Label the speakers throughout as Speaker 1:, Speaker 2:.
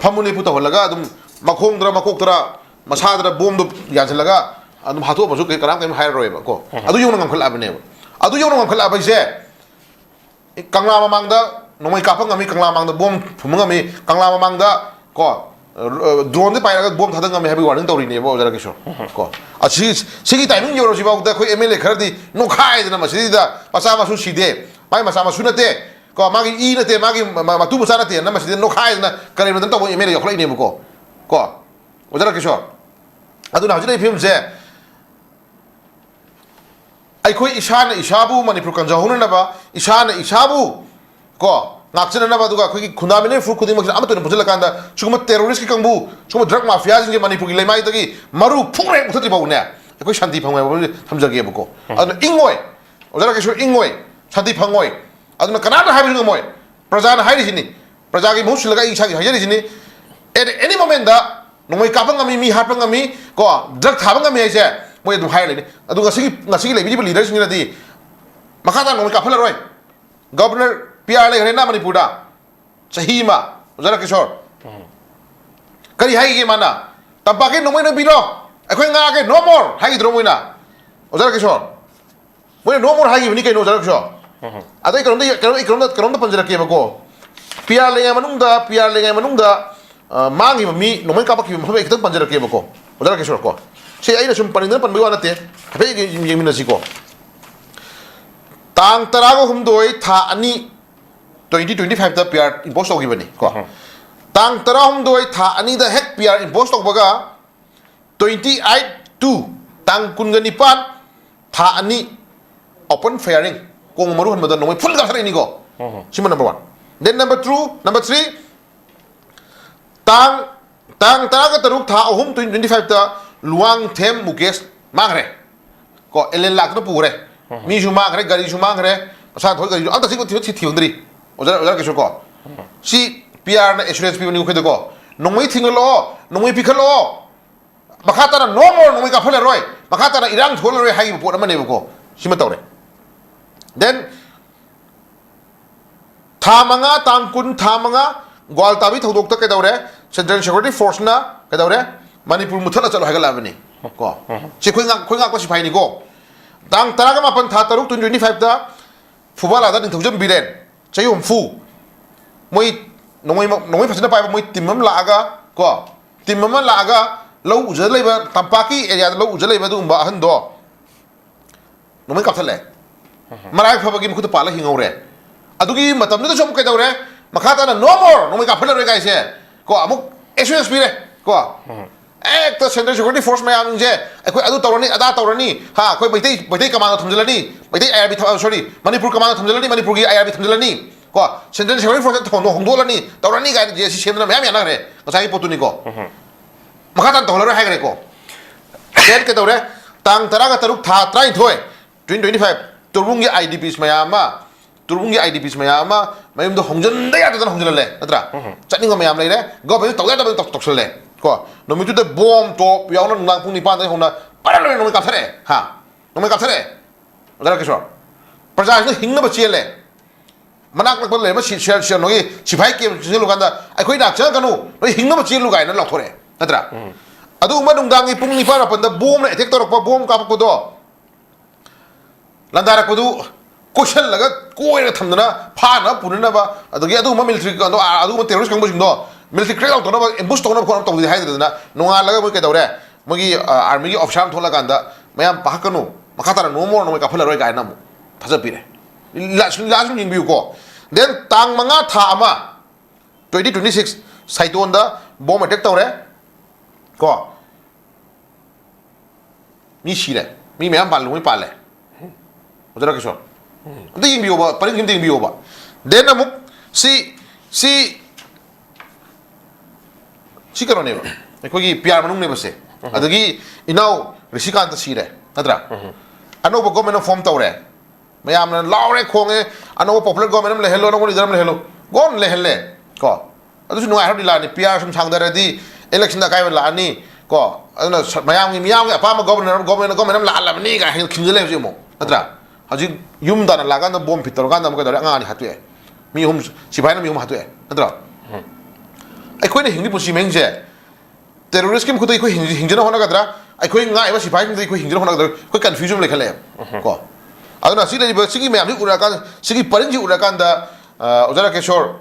Speaker 1: ꯐꯝꯃꯨꯅꯤ ꯄꯨꯇꯧꯍꯜꯂꯒ ꯑꯗꯨꯝ ꯃꯈꯣꯡꯗꯔ ꯃꯀꯣꯛꯇꯔ ꯃꯁꯥꯗꯔ ꯕꯣꯝꯗꯣ ꯌꯥꯟꯁꯤꯜꯂꯒ ꯑꯗꯨꯝ ꯍꯥꯠꯇꯣꯛꯑꯕꯁꯨ ꯀꯅꯥꯝ ꯀꯩꯝ ꯍꯥꯏꯔꯔꯣꯏꯕ ꯀꯣ ꯑꯗꯨ ꯌꯧꯅ ꯉꯝꯈꯠꯂꯛꯑꯕꯅꯦꯕ ꯑꯗꯨ ꯌꯧꯅ ꯉꯝꯈꯠꯂꯛꯑꯕꯁꯦ ꯀꯪꯂꯥ ꯃꯃꯥꯡꯗ ꯅꯣꯡꯃꯩ ꯀꯥꯞꯄ ꯉꯝꯃꯤ ꯀꯪꯂꯥ ꯃꯃꯥꯡꯗ ꯕꯣꯝ ꯐꯨꯝꯕ ꯉꯝꯃꯤ ꯀꯪꯂꯥ ꯃꯃꯥꯡꯗ ꯀꯣ ꯗ꯭ꯔꯣꯟꯗ ꯄꯥꯏꯔꯒ ꯕꯣꯝ ꯊꯥꯗ ꯉꯝꯃꯤ ꯍꯥꯏꯕꯒꯤ ꯋꯥꯔꯅꯤꯡ ꯇꯧꯔꯤꯅꯦꯕ ꯑꯣꯖꯥ ꯀꯤꯁꯣꯔ ꯀꯣ ꯁꯤꯒꯤ ꯇꯥꯏꯃꯤꯡ ꯌꯧꯔꯁꯤꯐꯥꯎꯗ ꯑꯩꯈꯣꯏ ꯑꯦꯝ ꯑꯦꯜ ꯑꯦ ꯈꯔꯗꯤ ꯅꯣꯛꯈꯥꯏꯗꯅ ꯃꯁꯤꯗ ꯃꯆꯥ ꯃꯁꯨ ꯁꯤꯗꯦ ꯃꯥꯒꯤ ꯃꯆꯥ ꯃꯁꯨ ꯅꯠꯇꯦ ꯀꯣ ꯃꯥꯒꯤ ꯏ ꯅꯠꯇꯦ ꯃꯥꯒꯤ ꯃꯇꯨ ꯃꯆꯥ ꯅꯠꯇꯦꯅ ꯃꯁꯤꯗ ꯅꯣꯛꯈꯥꯏꯗꯅ ꯀꯔꯤꯝꯇ ꯇꯧꯕ ꯑꯦꯝ ꯑꯦꯜ ꯑꯦ ꯌꯧꯈꯠꯂꯛꯏꯅꯦꯕꯀꯣ ꯀꯣ ꯑꯣꯖꯥ ꯀꯤꯁꯣꯔ ꯑꯗꯨꯅ ꯍꯧꯖꯤꯛ ꯂꯩꯔꯤꯕ ꯐꯤꯕꯝꯁꯦ ꯑꯩꯈꯣꯏ ꯏꯁꯥꯅ ꯏꯁꯥꯕꯨ ꯃꯅꯤꯄꯨꯔ ꯀꯟꯖꯍꯧꯅꯅꯕ ꯏꯁꯥꯅ ꯏꯁꯥꯕꯨ ꯀꯣ ꯉꯥꯛꯆꯅꯅꯕ ꯑꯗꯨꯒ ꯑꯩꯈꯣꯏꯒꯤ ꯈꯨꯟꯗꯥꯃꯤꯟꯅꯔꯤꯕ ꯐꯨꯔꯨꯞ ꯈꯨꯗꯤꯡꯃꯛꯁꯤꯅ ꯑꯃꯠꯇ ꯑꯣꯏꯅ ꯄꯨꯟꯁꯤꯜꯂꯀꯥꯟꯗ ꯁꯤꯒꯨꯝꯕ ꯇꯦꯔꯣꯔꯤꯁꯀꯤ ꯀꯥꯡꯕꯨ ꯁꯤꯒꯨꯝꯕ ꯗ꯭ꯔꯒ ꯃꯥꯐꯤꯌꯥꯁꯤꯡꯁꯦ ꯃꯅꯤꯄꯨꯔꯒꯤ ꯂꯩꯃꯥꯏꯗꯒꯤ ꯃꯔꯨ ꯐꯨꯛꯅ ꯍꯦꯛ ꯃꯨꯊꯠꯇ꯭ꯔꯤ ꯐꯥꯎꯕꯅꯦ ꯑꯩꯈꯣꯏ ꯁꯥꯟꯇꯤ ꯐꯪꯉꯣꯏ ꯍꯥꯏꯕ ꯊꯝꯖꯒꯦꯕꯀꯣ ꯑꯗꯨꯅ ꯏꯪꯉꯣꯏ ꯑꯣꯖꯥ ꯀꯩꯁꯨ ꯏꯪꯉꯣꯏ ꯁꯥꯟꯇꯤ ꯐꯪꯉꯣꯏ ꯑꯗꯨꯅ ꯀꯅꯥꯅ ꯍꯥꯏꯕꯁꯨ ꯉꯝꯃꯣꯏ ꯄ꯭ꯔꯖꯥꯅ ꯍꯥꯏꯔꯤꯁꯤꯅꯤ प्रजागी महूत सिलगा इसागी हाजरिसिनी एट एनी मोमेंट दा नोंमै कापा ngami mi hatpa ngami ko drug thaba ngami haise moi adu hair leni adu ngasi lebi leaders ni nadi makata nोंमै काफला रोय गवर्नर पीआर ले हरेना मणिपुर दा सही मा उजरा किशोर करी हाई के माना तंपाके नोंमै न बिरो अखोय nga के नो मोर हाई द्रो मोइना उजरा किशोर moi नो मोर हाई नि के नो उजरा किशोर अदai करोम दा पंजरा के बको पीआर ले मनूंगदा मांगी मी नोंमै कापा की मफे खितंग पंजरा के बको उजरा किशोर को से आइना सुम पनिंदन पनबि वा नते हफे येमिनसि को तांग तरागो हुमदोय था अनि 2025 दा पीआर इम्पोज तौगिबनि को तांग तरा हुमदोय था अनि दा हेक पीआर इम्पोज तौबगा 28 2 तांग कुनगनिपान था अनि ओपन फायरिंग कोंग मरु हनबदा नोंमै फुल गासरैनि को सिमा नंबर 1 then number 3 तांग तरागा तरुक था अहुम 2025 दा लुवांग थेम मुकेश मांगरे को एलेन लाखन पुरे मी जु मांगरे गाड़ी जु मांगरे सा थोय गाड़ी अंत सिको थि होंद्री ओजरा किशोर को सी पीआर ना एश्योरेंस पीबनि खैद को नोंमै थिंगलो नोंमै पिखलो मखाताना नो मोर नोंमै का फले रोय मखाताना इरांग थोल रोय हाइ पोट अमने को सिमा तौरे देन थामंगा तांकुन थामंगा ग्वालताबी थौदोक्ता कैदौरे सेंट्रल सिक्योरिटी फोर्स ना कैदौरे मणिपुर मुथला चलो हागलाबनि को से खोइंगा को सिफाइनि को तांग तरागा मापन था तरुक 2025 दा फुबाल आदा निथौजम बिरेन चयुम फु मोइ नोंमै फसना पाइबा मोइ टिमम लागा को टिमम लागा लौ उजर लेबा तंपाकी एरिया लौ उजर लेबा दुंबा अहंदो नोंमै काथले मराय फबगी मुखुत पाला हिंगौरे अदुगी मतमदु सम कैदौरे मखाताना नो मोर नोंमै काफले रे गाइसे को अमुक एसएस पिरे को एक सेंट्रल सिक्योरिटी फोर्स मैम जे अखोय अदु तौरनी अदा तौरनी हा अखोय बैठै कमांड थमजलनी बैठै आईआरबी सॉरी मणिपुर कमांड थमजलनी मणिपुर की आईआरबी थमजलनी को सेंट्रल सिक्योरिटी फोर्स थोनो होंदोलनी तौरनी गाय जे सी सेमना मैम याना रे मसाई पोतुनी को मखातान तौलरे हाइगरे को डेट के तौरे तांग तरागा तरुक था 2025 तुरुंगी आईडीपीस मैम तुरुंगी आईडीपीस मैम मयम दो होंजन दे यादन होंजलले नत्रा चटनिंग मैम लेरे गवर्नमेंट तौदा दब तोक्सले को नोमितु दे बॉम्ब तो यावना नांग पुंग निपान दे होना पारा नोमि काथरे हा नोमि काथरे उदरा किशोर प्रजा ने हिंगना बचेले मनाक नक ले म शेर नोगी सिफाई के सिलु गांदा अखोय ना च गनु नो हिंगना बचेलु गायना लथोरे नत्रा अदु म नुंदांगी पुंग निपान अपन दा बॉम्ब ने अटैक तोरक बॉम्ब कापको लंदारकदु क्वेश्चन लगा कोई थमना फाना पुननबा अदगी अदु म मिलिटरी अदु म टेररिस्ट कंबो सिंदो मिलिटरी क्रेक आउट तोना एम्बुश तोना फोन तौदि हाइदना नोंगा लगा म कैदौरे मगी आर्मी की ऑफिसर थोला गांदा मयाम पाहकनु मखातारा नो मोर नोंमै काफला रोय गायना मु थाजपिरे लास्ट निंबिउ को देन तांग मंगा था अमा 2026 साइटोन दा बॉम्ब अटैक तौरे को मी सिरे मी मयाम पाल नोंमै पाले उजरा किशोर अदु यिंबियोबा परिंग हिम यिंबियोबा देन अमुक सी करोनेबा अखोगी पीआर मनुंग नेबसे अदगी इनाउ ऋषिकांत सीरे नत्रा अनोबा गवर्नमेंट फॉर्म तौरे मयामना लाउरे खोंगे अनोबा पॉपुलर गवर्नमेंट ले हेलो नोंगो इधर ले हेलो गोन ले हेले को अदुसु नुआय हरदि लानी पीआर सम सांगदरदि इलेक्शन दा कायबा लानी को अदुना मयामगी अपामा गवर्नमेंट लालाबनी गा खिंजले जेमो नत्रा हजिक युम दाना लागान बॉम्ब फिटर गान दम कदरे अंगानी हातुए मी हुम सिफाइना मी हुम हातुए नत्रा ꯑꯩꯈꯣꯏꯅ ꯍꯤꯡꯂꯤ ꯄꯨꯟꯁꯤ ꯃꯍꯤꯡꯁꯦ ꯇꯦꯔꯣꯔꯤꯁꯀꯤ ꯃꯈꯨꯠꯇ ꯑꯩꯈꯣꯏ ꯍꯤꯡꯖꯅ ꯍꯣꯠꯅꯒꯗ꯭ꯔꯥ ꯑꯩꯈꯣꯏ ꯉꯥꯛꯏꯕ ꯁꯤꯐꯥꯏꯁꯤꯡꯗ ꯑꯩꯈꯣꯏ ꯍꯤꯡꯖꯅ ꯍꯣꯠꯅꯒꯗ꯭ꯔꯥ ꯑꯩꯈꯣꯏ ꯀꯟꯐ꯭ꯌꯨꯖꯟ ꯂꯩꯈꯠꯂꯛꯑꯦ ꯀꯣ ꯑꯗꯨꯅ ꯁꯤ ꯂꯩꯔꯤꯕ ꯁꯤꯒꯤ ꯃꯌꯥꯝꯁꯤ ꯎꯔꯀꯥꯟꯗ ꯁꯤꯒꯤ ꯄꯔꯤꯡꯁꯤ ꯎꯔꯀꯥꯟꯗ ꯑꯣꯖꯥ ꯔꯥꯀꯦꯁꯣꯔ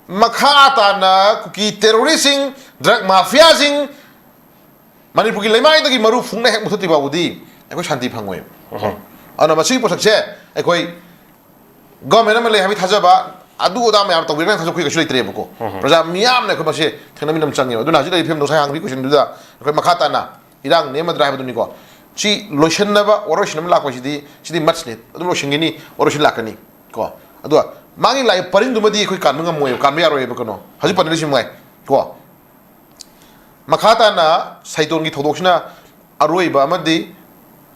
Speaker 1: ꯃꯈꯥ ꯇꯥꯅ ꯀꯨꯀꯤ ꯇꯦꯔꯣꯔꯤꯁꯁꯤꯡ ꯗ꯭ꯔꯒ ꯃꯥꯐꯤꯌꯥꯁꯤꯡ ꯃꯅꯤꯄꯨꯔꯒꯤ ꯂꯩꯃꯥꯏꯗꯒꯤ ꯃꯔꯨ ꯐꯨꯡꯅ ꯍꯦꯛ ꯃꯨꯊꯠꯇ꯭ꯔꯤ ꯐꯥꯎꯕꯗꯤ ꯑꯩꯈꯣꯏ ꯁꯥꯟꯇꯤ ꯐꯪꯉꯣꯏ ꯑꯗꯨꯅ ꯃꯁꯤꯒꯤ ꯄꯣꯠꯁꯛꯁꯦ ꯑꯩꯈꯣꯏ ꯒꯣꯔꯃꯦꯟ ꯑꯃ ꯂꯩ ꯍꯥꯏꯕꯒꯤ ꯊꯥꯖꯕ ꯑꯗꯨ ꯑꯗꯥ ꯃꯌꯥꯝ ꯇꯧꯕꯤꯔꯒ ꯊꯥꯖꯕ ꯑꯩꯈꯣꯏ ꯀꯩꯁꯨ ꯂꯩꯇ꯭ꯔꯦꯕꯀꯣ ꯄ꯭ꯔꯖꯥ ꯃꯤꯌꯥꯝꯅ ꯑꯩꯈꯣꯏ ꯃꯁꯤ ꯊꯦꯡꯅꯃꯤꯟꯅꯕ ꯆꯪꯉꯦꯕ ꯑꯗꯨꯅ ꯍꯧꯖꯤꯛ ꯂꯩꯔꯤꯕ ꯐꯤꯕꯝ ꯉꯁꯥꯏ ꯍꯪꯕꯒꯤ ꯀꯣꯏꯁꯟꯗꯨꯗ ꯑꯩꯈꯣꯏ ꯃꯈꯥ ꯇꯥꯅ ꯏꯔꯥꯡ ꯅꯦꯝꯃꯗ꯭ꯔꯥ ꯍꯥꯏꯕꯗꯨꯅꯤꯀꯣ ꯁꯤ ꯂꯣꯏꯁꯤꯟꯅꯕ ꯋꯥꯔꯣꯏꯁꯤꯟ ꯑꯃ ꯂꯥꯛꯄꯁꯤꯗꯤ ꯁꯤꯗꯤ ꯃꯠꯁꯅꯤ ꯑꯗꯨꯝ ꯂꯣꯏꯁꯤꯟꯒꯅꯤ ꯋꯥꯔꯣꯏꯁꯤꯟ ꯂꯥꯛꯀꯅꯤ ꯀꯣ ꯑꯗꯨꯒ ꯃꯥꯒꯤ ꯂꯥꯛꯏꯕ ꯄꯔꯤꯡꯗꯨꯃꯗꯤ ꯑꯩꯈꯣꯏ ꯀꯥꯟꯕ ꯉꯝꯃꯣꯏꯕ ꯀꯥꯟꯕ ꯌꯥꯔꯣꯏꯕ ꯀꯩꯅꯣ ꯍꯧꯖꯤꯛ ꯄꯟꯅꯔꯤꯁꯤ ꯃꯉꯥꯏ ꯀꯣ ꯃꯈꯥ ꯇꯥꯅ ꯁꯩꯇꯣꯟꯒꯤ ꯊꯧꯗꯣꯛꯁꯤꯅ ꯑꯔꯣꯏꯕ ꯑꯃꯗꯤ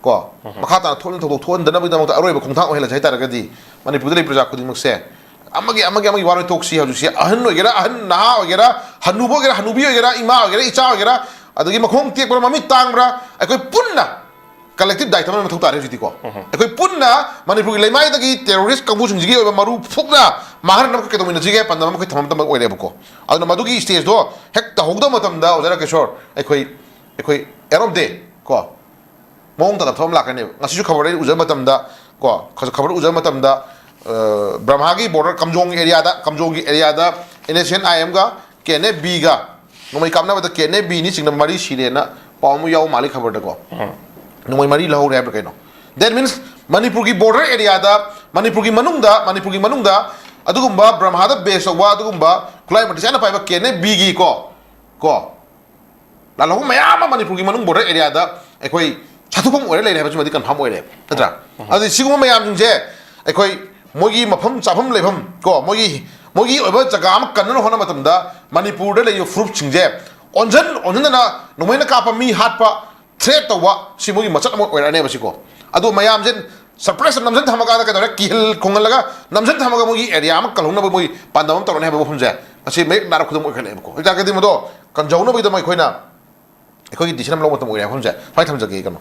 Speaker 1: ꯀꯣ ꯃꯈꯥ ꯇꯥꯅ ꯊꯣꯛꯍꯟ ꯊꯧꯗꯣꯛ ꯊꯣꯛꯍꯟꯗꯅꯕꯒꯤꯗꯃꯛꯇ ꯑꯔꯣꯏꯕ ꯈꯣꯡꯊꯥꯡ ꯑꯣꯏꯍꯜꯂꯁꯤ ꯍꯥꯏꯇꯥꯔꯒꯗꯤ ꯃꯅꯤꯄꯨꯔꯗ ꯂꯩꯕ ꯄ꯭ꯔꯖꯥ ꯈꯨꯗꯤꯡꯃꯛꯁꯦ ꯑꯃꯒꯤ ꯋꯥꯔꯣꯏ ꯇꯣꯛꯁꯤ ꯍꯧꯖꯤꯛꯁꯦ ꯑꯍꯟ ꯑꯣꯏꯒꯦꯔꯥ ꯑꯍꯟ ꯅꯍꯥ ꯑꯣꯏꯒꯦꯔꯥ ꯍꯟꯅꯨꯕ ꯑꯣꯏꯒꯦꯔꯥ ꯍꯟꯅꯨꯕꯤ ꯑꯣꯏꯒꯦꯔꯥ ꯏꯃꯥ ꯑꯣꯏꯒꯦꯔꯥ ꯏꯆꯥ ꯑꯣꯏꯒꯦꯔꯥ ꯑꯗꯒꯤ ꯃꯈꯣꯡ ꯇꯦꯛꯄ꯭ꯔꯥ ꯃꯃꯤꯠ ꯇꯥꯡꯕ꯭ꯔꯥ ꯑꯩꯈꯣꯏ ꯄꯨꯟꯅ ꯀꯂꯦꯛꯇꯤꯚ ꯗꯥꯏꯠ ꯑꯃ ꯃꯊꯧ ꯇꯥꯔꯦ ꯍꯧꯖꯤꯛꯇꯤꯀꯣ ꯑꯩꯈꯣꯏ ꯄꯨꯟꯅ ꯃꯅꯤꯄꯨꯔꯒꯤ ꯂꯩꯃꯥꯏꯗꯒꯤ ꯇꯦꯔꯣꯔꯤꯁ ꯀꯥꯡꯕꯨꯁꯤꯡꯁꯤꯒꯤ ꯑꯣꯏꯕ ꯃꯔꯨ ꯐꯨꯛꯅ ꯃꯥꯡꯍꯟꯅꯕ ꯀꯩꯗꯧꯃꯤꯟꯅꯁꯤꯒꯦ ꯄꯥꯟꯗꯝ ꯑꯃ ꯑꯩꯈꯣꯏ ꯊꯝꯕ ꯃꯇꯝ ꯑꯣꯏꯔꯦꯕꯀꯣ ꯑꯗꯨꯅ ꯃꯗꯨꯒꯤ ꯁ꯭ꯇꯦꯖꯇꯣ ꯍꯦꯛ ꯇꯧꯍꯧꯗꯕ ꯃꯇꯝꯗ ꯑꯣꯖꯥ ꯔꯥꯀꯦꯁꯣꯔ ꯑꯩꯈꯣꯏ ꯑꯦꯟ ꯑꯣꯐ ꯗꯦ ꯀꯣ ꯃꯑꯣꯡ ꯇꯥꯗꯕ ꯊꯕꯛ ꯑꯃ ꯂꯥꯛꯀꯅꯦꯕ ꯉꯁꯤꯁꯨ ꯈꯕꯔꯗ ꯎꯖꯕ ꯃꯇꯝꯗ ꯀꯣ ꯈꯕꯔ ꯎꯖꯕ ꯃꯇꯝꯗ ꯕ꯭ꯔꯍ꯭ꯃꯥꯒꯤ ꯕꯣꯔꯗꯔ ꯀꯝꯖꯣꯡꯒꯤ ꯑꯦꯔꯤꯌꯥꯗ NSNIM-ꯒ KNFB-ꯒ ꯅꯣꯡꯃꯩ ꯀꯥꯞꯅꯕꯗ KNFB-ꯅꯤ ꯆꯤꯡꯅ 4 ꯁꯤꯔꯦꯅ ꯄꯥꯎ ꯑꯃ ꯌꯥꯎ ꯃꯥꯜꯂꯤ ꯈꯕꯔꯗꯀꯣ ꯅꯣꯡꯃꯩ 4 ꯂꯧꯍꯧꯔꯦ ꯍꯥꯏꯕ꯭ꯔꯥ ꯀꯩꯅꯣ ꯗꯦꯠ ꯃꯤꯟꯁ ꯃꯅꯤꯄꯨꯔꯒꯤ ꯕꯣꯔꯗꯔ ꯑꯦꯔꯤꯌꯥꯗ ꯃꯅꯤꯄꯨꯔꯒꯤ ꯃꯅꯨꯡꯗ ꯑꯗꯨꯒꯨꯝꯕ ꯕ꯭ꯔꯍ꯭ꯃꯥꯗ ꯕꯦꯁ ꯇꯧꯕ ꯑꯗꯨꯒꯨꯝꯕ ꯈꯨꯠꯂꯥꯏ ꯃꯇꯤꯛ ꯆꯥꯅ ꯄꯥꯏꯕ KNFB-ꯒꯤ ꯀꯣ ꯂꯥꯜꯍꯧꯕ ꯃꯌꯥꯝ ꯑꯃ ꯃꯅꯤꯄꯨꯔꯒꯤ ꯃꯅꯨꯡ ꯕꯣꯔꯗꯔ ꯑꯦꯔꯤꯌꯥꯗ ꯑꯩꯈꯣꯏ ꯁꯥꯊꯨꯐꯝ ꯑꯣꯏꯔ ꯂꯩꯔꯦ ꯍꯥꯏꯕꯁꯤꯃꯗꯤ ꯀꯟꯐꯥꯔꯝ ꯑꯣꯏꯔꯦ ꯅꯠꯇ꯭ꯔꯥ ꯑꯗꯨꯗꯤ ꯁꯤꯒꯨꯝꯕ ꯃꯌꯥꯝꯁꯤꯡꯁꯦ ꯑꯩꯈꯣꯏ ꯃꯣꯏꯒꯤ ꯃꯐꯝ ꯆꯥꯐꯝ ꯂꯩꯐꯝ ꯀꯣ ꯃꯣꯏꯒꯤ ꯑꯣꯏꯕ ꯖꯒꯥ ꯑꯃ ꯀꯟꯅꯅꯕ ꯍꯣꯠꯅꯕ ꯃꯇꯝꯗ ꯃꯅꯤꯄꯨꯔꯗ ꯂꯩꯔꯤꯕ ꯐꯨꯔꯨꯞꯁꯤꯡꯁꯦ ꯑꯣꯟꯁꯤꯟꯗꯅ ꯅꯣꯡꯃꯩꯅ ꯀꯥꯞꯄ ꯃꯤ ꯍꯥꯠꯄ ꯊ꯭ꯔꯦꯠ ꯇꯧꯕ ꯁꯤ ꯃꯣꯏꯒꯤ ꯃꯆꯠ ꯑꯃ ꯑꯣꯏꯔꯛꯑꯅꯦꯕ ꯁꯤꯀꯣ ꯑꯗꯣ ꯃꯌꯥꯝꯁꯦ ꯁꯔꯄ꯭ꯔꯥꯏꯁ ꯅꯝꯁꯤꯟ ꯊꯝꯃꯀꯥꯟꯗ ꯀꯩꯗꯧꯔꯦ ꯀꯤꯍꯜ ꯈꯣꯡꯍꯜꯂꯒ ꯅꯝꯁꯤꯟ ꯊꯝꯃꯒ ꯃꯣꯏꯒꯤ ꯑꯦꯔꯤꯌꯥ ꯑꯃ ꯀꯜꯍꯧꯅꯕ ꯃꯣꯏ ꯄꯥꯟꯗꯝ ꯑꯃ ꯇꯧꯔꯅꯤ ꯍꯥꯏꯕ ꯋꯥꯐꯝꯁꯦ ꯃꯁꯤ ꯃꯌꯦꯛ ꯅꯥꯔꯛ ꯈꯨꯗꯝ ꯑꯣꯏꯈꯠꯂꯛꯑꯦꯕꯀꯣ ꯑꯗꯨꯇꯥꯔꯒꯗꯤ ꯃꯗꯣ ꯀꯟꯖꯧꯅꯕꯒꯤꯗꯃꯛ ꯑꯩꯈꯣꯏꯒꯤ ꯗꯤꯁꯤꯖꯟ ꯑꯃ ꯂꯧꯕ ꯃꯇꯝ ꯑꯣꯏꯔꯦ ꯋꯥꯐꯝꯁꯦ ꯁꯨꯃꯥꯏꯅ ꯊꯝꯖꯒꯦ ꯀꯩꯅꯣ